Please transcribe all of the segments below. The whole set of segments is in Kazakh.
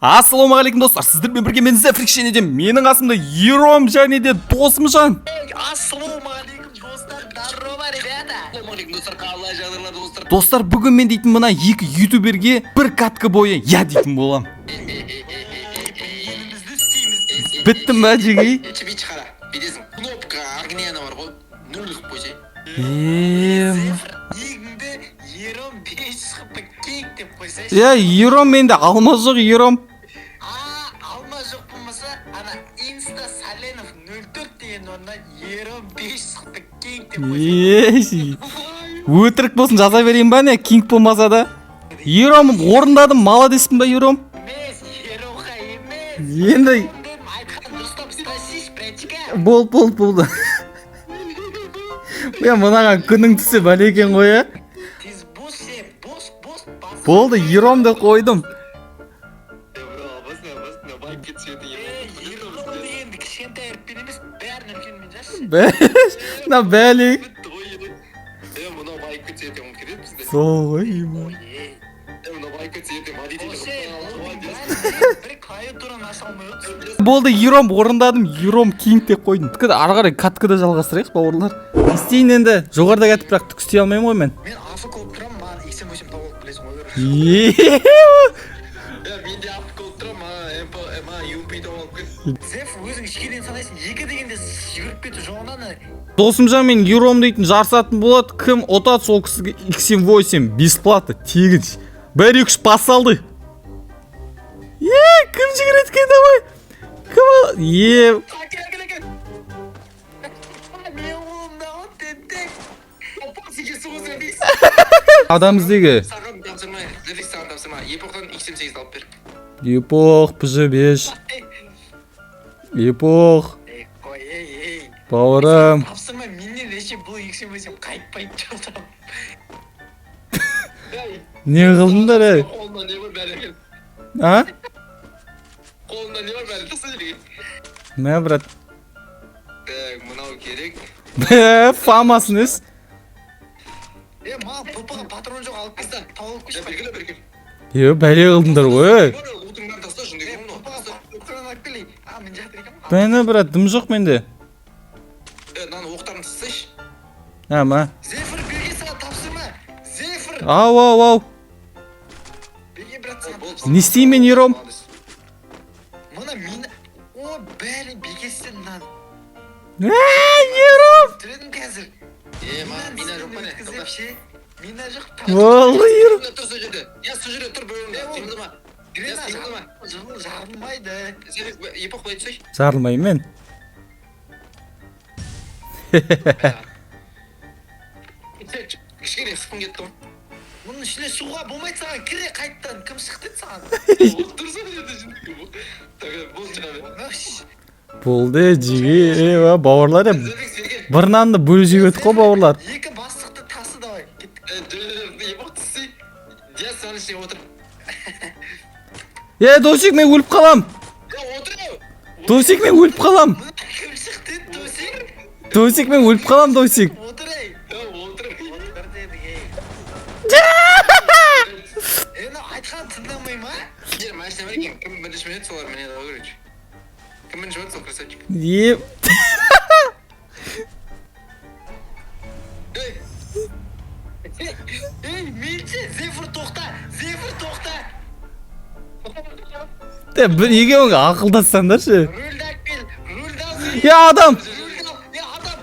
Ассалаумағалейкум достар, сіздермен бірге мен Зефрикшен едім. Менің қасымда Ером және де Досымжан. Ассалаумағалейкум достар, здорово, ребята. Ассалаумағалейкум достар, қалай жағдайлар достар? Достар, бүгін мен дейтін мына екі ютуберге бір катка бойы я дейтін болам. Елімізді істейміз. Біттім ба жегей? Чебич қара, бедесің. Кнопка огняна бар ғой, нөлік қойсай. Егінді Ером 5 қыпы кек деп қойсайшы. Ером менде алма жоқ, Ером. Алма жоқ болмаса, ана инста Саленов 04 деген орнына Ером 5 қыпы кек деп қойсайшы. Өтірік болсын жаза берейін ба не, кинг болмаса да. Ером орындадым, молодеспін ба Ером? Емес, Еромға емес. Енді Айтқан дұрыстап спросишь, братика. болды. Мынаған күнің түсі бәлекен ғой, ә? Тез бос сен, бос, бас. Болды, Еромды қойдым. Ером дегенді кішкентай әріппен емес, бәрін үлкенмен жазшы. На бәлек. Мына байып кетсе ертең керек бізде. Сол ғой. Мына байып кетсе ертең бір клавиатураны аша алмай отырсың. Болды, Ером орындадым, Ером кинг деп қойдым. Ары қарай каткада жалғастырайық, бауырлар. Не істейін енді? Жоғарыда кетіп бірақ түк істей алмаймын ғой мен. Мен афк болып тұрамын, маған XM8 тауып білесің ғой. Мен де афк болып тұрамын, маған UMP тауып кет. Зеф, өзің ішкеден санайсың, екі дегенде жүгіріп кету жоғынан. Досымжан мен Ером дейтін жарысатын болады. Кім ұтады, сол кісіге XM8 бесплатно, тегін. 1-2 пас алды. Кім жүгіреді екен, давай. Кім ал? Мен қолымда от дедік. Опа, секесі қозы дейсің. Адам іздегі. Саған тапсырмай, Зефик саған тапсырмай. Епоқтан XM8 алып бер. Епох, PG5. Епох, Ей. бауырым. Тапсырмай, менен реше бұл XM8 қайтпайды жолдам. Не қылдыңдар, әй? Қолында не бар бәрі екен. А? Қолында не бар бәрі таса жүрген. Мә, брат. Мынау керек. Фамасын өз. Маған ппға патрон жоқ алып келсі. Тауып көшіп. Бергілі. Бәле қылдыңдар ғой. Утыңнан таста жүндегі мұны. Ппға алып келей. Мен жатыр екен. Бәне, брат, дым жоқ менде. Наны оқтарын тастайшы. Ма? Зефір берге саған тапсырма. Зефір. Ау. Берге брат саған. Не істеймін мен, Ером? Мына мені... О, бәрі бекестен нан. Ером! Түредім қазір. Мина жоқ па не? Мина жоқ. Волы, Ером. Тұр сол жерде. Сол жерде тұр бөлімде. Сеңдіма. Жарылмайды. Епоқ қойып сөй. Жарылмайым мен. Кішкене қысқым кетті ғой. Мұның ішіне суға болмайды саған. Кіре қайттан. Кім шықты саған? Отырсың жерде жүндегі бұл. Бұл шыға бер. Болды, жеге, бауырлар. Бір нанды бөлжеп өтіп қой, бауырлар. Екі бастықты тасы давай. Епоқ түссей. Диас саған ішіне отыр. Досик, мен өліп қалам. Досик, мен өліп қалам. Кім шықты, Досик? Досик, мен өліп қалам, Досик. Отыр, ей. Отыр дедік, ей. Айтқан тыңдамай ма? Машина бар екен, кім бірінші минут солар мене дау көрейші. Кім бірінші минут сол красавчик. Ей, мейлші, Зефір тоқта. Бір екеуің ақылдассаңдаршы. Рөлді әкпел, рөлді Адам! адам!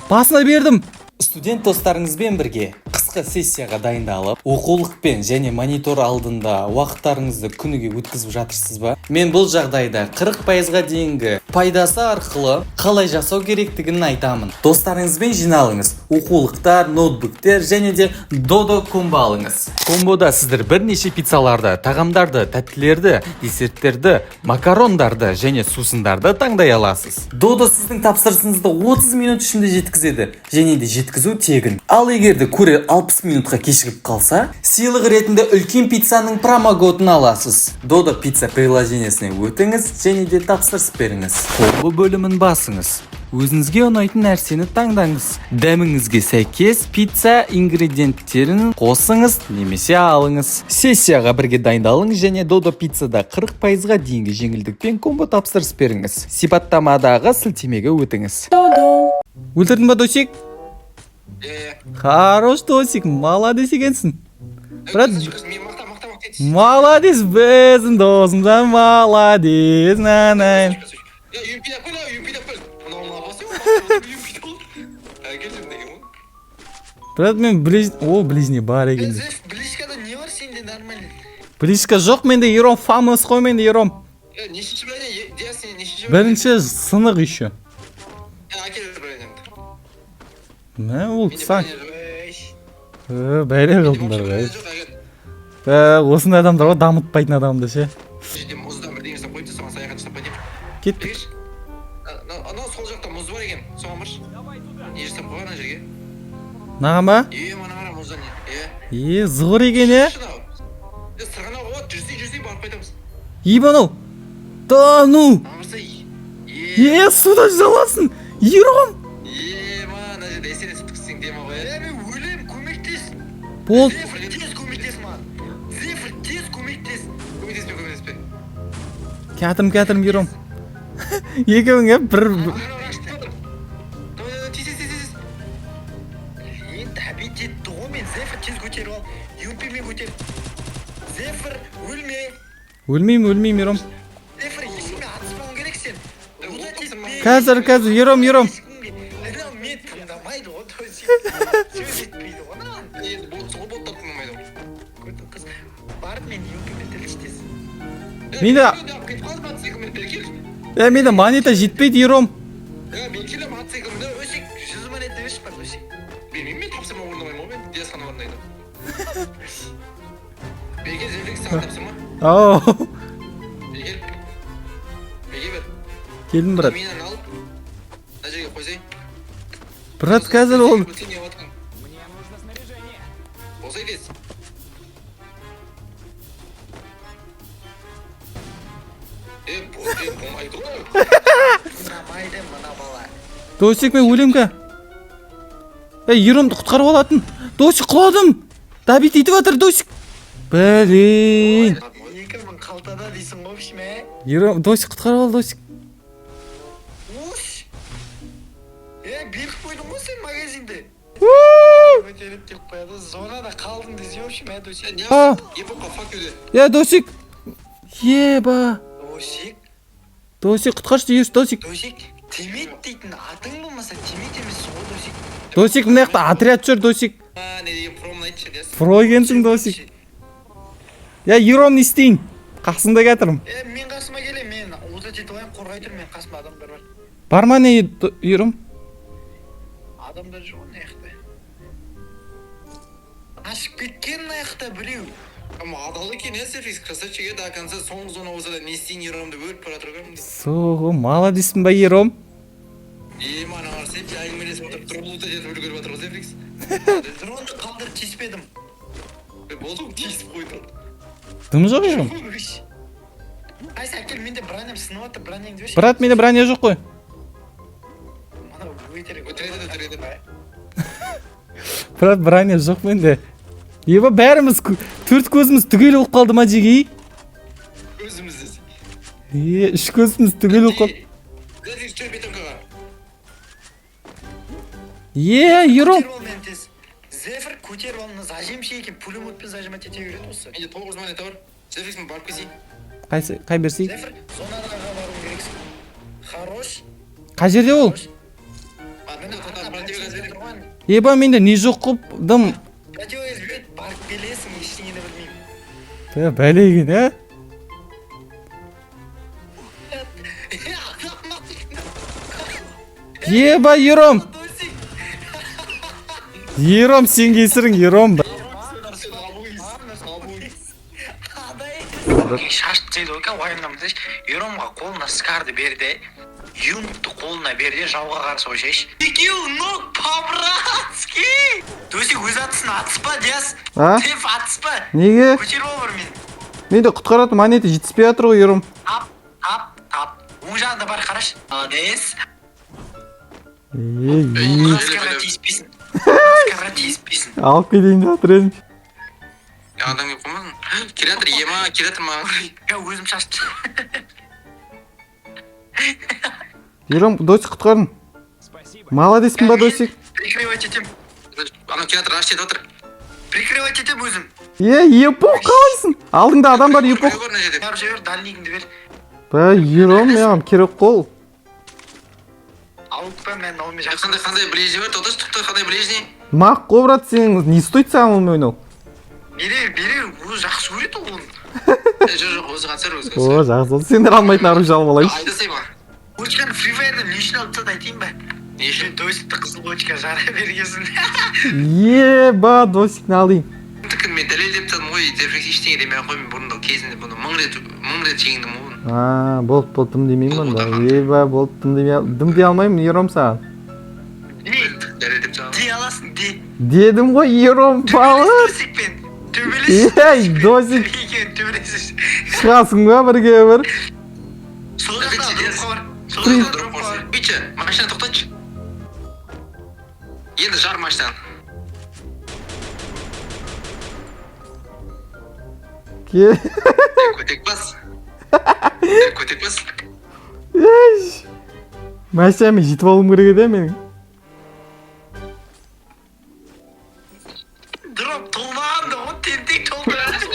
Басына бердім. Студент достарыңызбен бірге қысқы сессияға дайындалып, оқулықпен және монитор алдында уақыттарыңызды күніге өткізіп жатырсыз ба? Мен бұл жағдайда 40%-ға дейінгі пайдасы арқылы қалай жасау керектігін айтамын. Достарыңызбен жиналыңыз. Оқулықтар, ноутбуктер және де Dodo комбо алыңыз. Комбода сіздер бірнеше пиццаларды, тағамдарды, тәттілерді, десерттерді, макарондарды және сусындарды таңдай аласыз. Dodo сіздің тапсырысыңызды 30 минут ішінде жеткізеді және де жеткізу тегін. Ал егерде көрер 60 минутқа кешігіп қалса, сыйлық ретінде үлкен пиццаның промокодын аласыз. Dodo пицца приложениесіне өтіңіз және де тапсырыс беріңіз. Комбо бөлімін басыңыз. Өзіңізге ұнайтын нәрсені таңдаңыз. Дәміңізге сәйкес пицца ингредиенттерін қосыңыз немесе алыңыз. Сессияға бірге дайындалыңыз және Додо пиццада 40%-ға дейінгі жеңілдікпен комбо тапсырыс беріңіз. Сипаттамадағы сілтемеге өтіңіз. Өлтірдің ба, Досик? Хорош, Досик, молодец екенсің. Брат, молодец, біздің досымдан молодец, нанай. Брат, мен ближний бар екен. Близкада не бар сенде нормально? Близка жоқ, менде Ером фамос қой, менде Ером. Нешінші бәле? Диасың нешінші бәле? Бірінші сынық еще. Әкелер бәле. Мә, ол сан. Бәле қылдыңдар ғай. Осындай адамдар ғой, дамытпайтын адамды ше. Мұздан бірдеңе жасап қойды, соған саяхат жасап қойды. Кеттік. Анау сол жақта мұз бар екен, соған баршы. Не жасап қойған ана жерге? Наған ба? Мана мұздан не? Зғыр екен, Сырғанау қуат, жүрсей барып қайтамыз. Анау. Да, ну. Амырса, суда жүзе аласың. Ером. Мана жерде есене сүттіксің дема ғой. Мен өлем, көмектес. Бол. Зефір, тез көмектес маған. Зефір, тез көмектес. Көмектеспе. Кәтірім, Ером. Екеуің бір... Тез. Енді әбет етті ғой мен. Зефір, тез көтеріп ал. Юпимен көтер. Зефір, өлме. Өлмейм, Ером. Зефір, ешкімге атыспауың керек сен. Қазір, Ером. Мен тыңдамайды ғой, сөз етпейді ғой. Енді бұл боттар тыңдамайды ғой. Көрдің қыз, барып мен юпимен тіліштес. Менде монета жетпейді, Ером. Мен келем мотоциклімді, өсек 100 монета өшіп бар, өсек. Бермейм мен тапсырма орындамаймын ғой, мен Диасхана орындайды. Беге зефірік саған тапсырма. Беге бер. Келдім, брат. Менен алып, мына жерге қойсай. Брат, қазір ол... Қойсай дес. Болмайды ғой. Болмайды мына бала. Досик, мен өлем ка. Еромды құтқарып алатын. Досик, құладым. Дабит етіп атыр, Досик. Блин. 2000 қалтада дейсің ғой, шме? Ером, Досик құтқарып ал, Досик. Беріп қойдың ғой сен магазинді. Көтеріп деп қояды, зонада қалдың десе өші мә, Досик. Епоқа, фак өде. Досик. Еба. Досик, құтқаршы дейірші, Досик. Досик, Темет дейтін атың болмаса, Темет емес ғой, Досик. Досик, мына жақта отряд жүр, Досик. Не деген промын айтшы, дес. Про екенсің, Досик. Ером не істейін? Қасында кәтірім. Мен қасыма келем, мен ұлда жетіп алайын, қорғай тұр, мен қасыма адамдар бар. Бар ма не, Ером? Адамдар жоқ, не яқта. Ашып кеткен на яқта біреу. Адал екен, Сефикс, красавчик еді, а конца соңғы зона болса да не істейін Еромды бөліп бара тұрған. Соғы, молодеспін ба, Ером? Мана бар, сен әңгімелесіп отырып, тұрғылыта жетіп үлгеріп жатыр ғой, Сефикс. Дронды қалдырып тиіспедім. Болдым, тиісіп қойдым. Дым жоқ, Ером? Айса, әкел, менде бранем сынып атыр, бранеңді берші. Брат, менде броня жоқ қой. Мана өтіреді. Брат, броня жоқ менде. Бәріміз төрт көзіміз түгел болып қалды ма, жеги? Көзіміз десек. Үш көзіміз түгел болып қалды. Ером. Зефір көтеріп алына зажимші екен, пулеметпен зажимать ете береді осы. Менде 9 монета бар. Зефірсін барып көзейін. Қай берсейік? Зефір, зонаға баруын керексің. Хорош. Қай жерде ол? Еба, менде не жоқ қылдым. Радиоез бет барып келесің, ештеңені білмеймін. Бәле екен, Еба, Ером. Ером, сен кесірің, Ером. Шашты дейді өйкен, уайымдамыз. Еромға қолына скарды берді, юнтты қолына берді, жауға қарсы ойшайш. Екеу, ног по-братски! Досик, өз атысын атыспа, Диас. Теф атыспа. Неге? Көтеріп олар мен. Менде құтқаратын монета жетіспей жатыр ғой, Ером. Тап. Оң жағында бар, қараш. Адес. Маскаға тиіспейсің. Маскаға тиіспейсің. Алып кетейін деп жатыр едім. Адам келіп қоймадың. Келатыр, ема, келатыр маған. Я өзім шашты. Ером, Досик құтқардың. Молодеспін ба, Досик? Прикрывать етем. Ана келатыр, аш етіп отыр. Прикрывать етем өзім. Епоқ қалайсың? Алдыңда адам бар, Епоқ. Жабыр жабыр, дальнигіңді бер. Ба, Ером, маған керек қол. Алып па, мен онымен жақсы. Қандай ближний бар, тоқташ, тоқта, қандай ближний? Мақ қой, брат, сен не стоит саған онымен ойнау? Берер, өзі жақсы көреді ол. Жоқ, өзі қатсар өзі. О, жақсы болды. Сендер алмайтын оружие алып алайын. Айдасай ма? Очканы Free Fire'да не үшін алып тастады айтайын ба? Не үшін? Досикті қызыл очка жара бергенсін. Ба, Досикні алайын. Тікін мен дәлелдеп тадым ғой, Зефрикс ештеңе демей ақ қоймын бұрында кезінде бұны мың рет жеңдім ғой. Болды, дым демеймін онда. Ба, болды, дым дей алмаймын, Ером саған. Дәлелдеп тадым. Дей аласың, дей. Дедім ғой, Ером, бауыр. Досикпен төбелесіз. Досик. Екеуін төбелесіз. Шығасың ба бірге бір? Сол жақта дұрыпқа бар. Сол жақта дұрыпқа бар. Бүйтші, машина тоқтатшы. Енді жар машинаны. Көтек бас. Көтек бас. Машинамен жетіп алуым керек еді менің. Дроп толмағанда ғой, тентек толмағанда.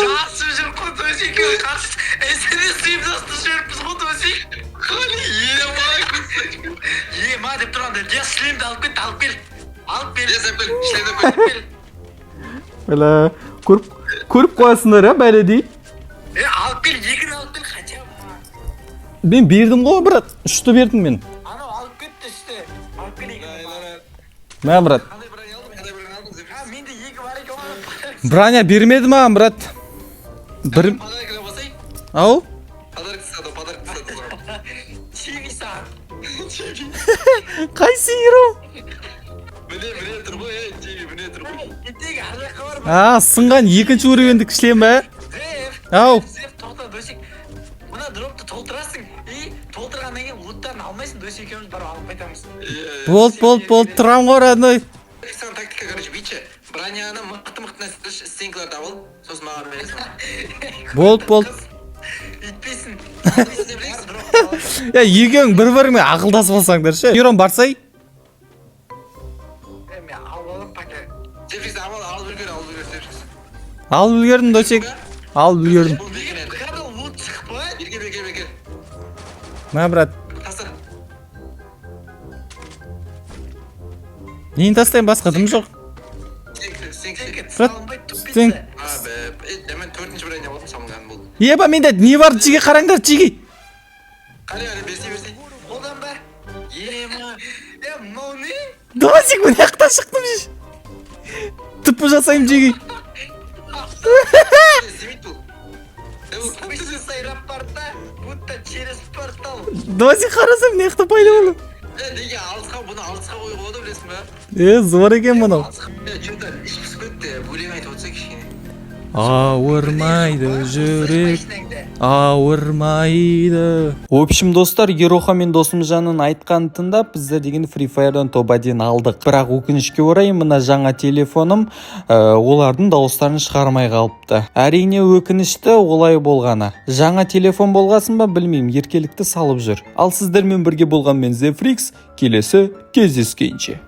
Жасып жүріп қой, Досик қарсы. СНС ұйымдасты жүріппіз ғой, Досик. Қали, ема деп тұрғанда, слимді алып кет, алып кел. Алып кел. Шлемді алып кел. Бәлі, көріп қоясыңдар, бәледей. Алып кел, егін алып кел, хотя бы. Мен бердім ғой, брат. Үшті бердім мен. Анау алып кетті үшті. Алып кел егін. Мә, брат. Қандай бұран алдым? Менде екі бар екен. Браня бермеді маған, брат. Бір... Подаркіна басай? Ау? Подарок сады. Чиви саған. Қайсы, Ером? Міне тұр ғой, Чиви, міне тұр ғой. Еттегі аржаққа бар ма? Сынған екінші өрегендік шлем бә? Ау? Зеф, тоқта, Досик. Мына дропты толтырасың. Толтырғаннан кейін луттарын алмайсың, Досик екеуміз барып алып қайтамыз. Болды, тұрам ғой, родной. Саған тактика, короче, бүйтші. Броняны мықты стенкаларды алып, сосын маған бересің. Болды. Үйтпейсің. Екеуің бір-біріңмен ақылдасып алсаңдар ше. Ером барсай? Мен алып паке. Зефрикс алып үлгер, Зефрикс. Алып үлгердім, Досик. Алып үлгердім. Қада лут шықпа? Бергер. Мә, брат. Тастар. Нейін тастайын, басқа дым жоқ. Стенк. Мен төртінші броня болдым, самылғаным болды. Еба, менде не бар, жеге қараңдар, жеге. Қали, берсей. Одан ба? Ема. Мынау не? Досик, міне ақтан шықтым жеш. Түпі жасайым, жеге. Семейт бұл. Спустя сайрап барда, будто через портал. Досик, қарасам, не ақтан пайда болды. Неге бұны алысқа қойып олады білесің ба? Зор екен мұнау. Что-то ішпіз көтті, өлең айтып отырса кішкене. Ауырмайды жүрек, ауырмайды. В общем, достар, Ероха мен Досымжанның айтқанын тыңдап, біздер деген Free Fire'дан топ-1 алдық. Бірақ өкінішке орай, мына жаңа телефоным олардың дауыстарын шығармай қалыпты. Әрине өкінішті олай болғаны. Жаңа телефон болғасын ба, білмеймін, еркелікті салып жүр. Ал сіздермен бірге болған мен Зефрикс, келесі кездескенше.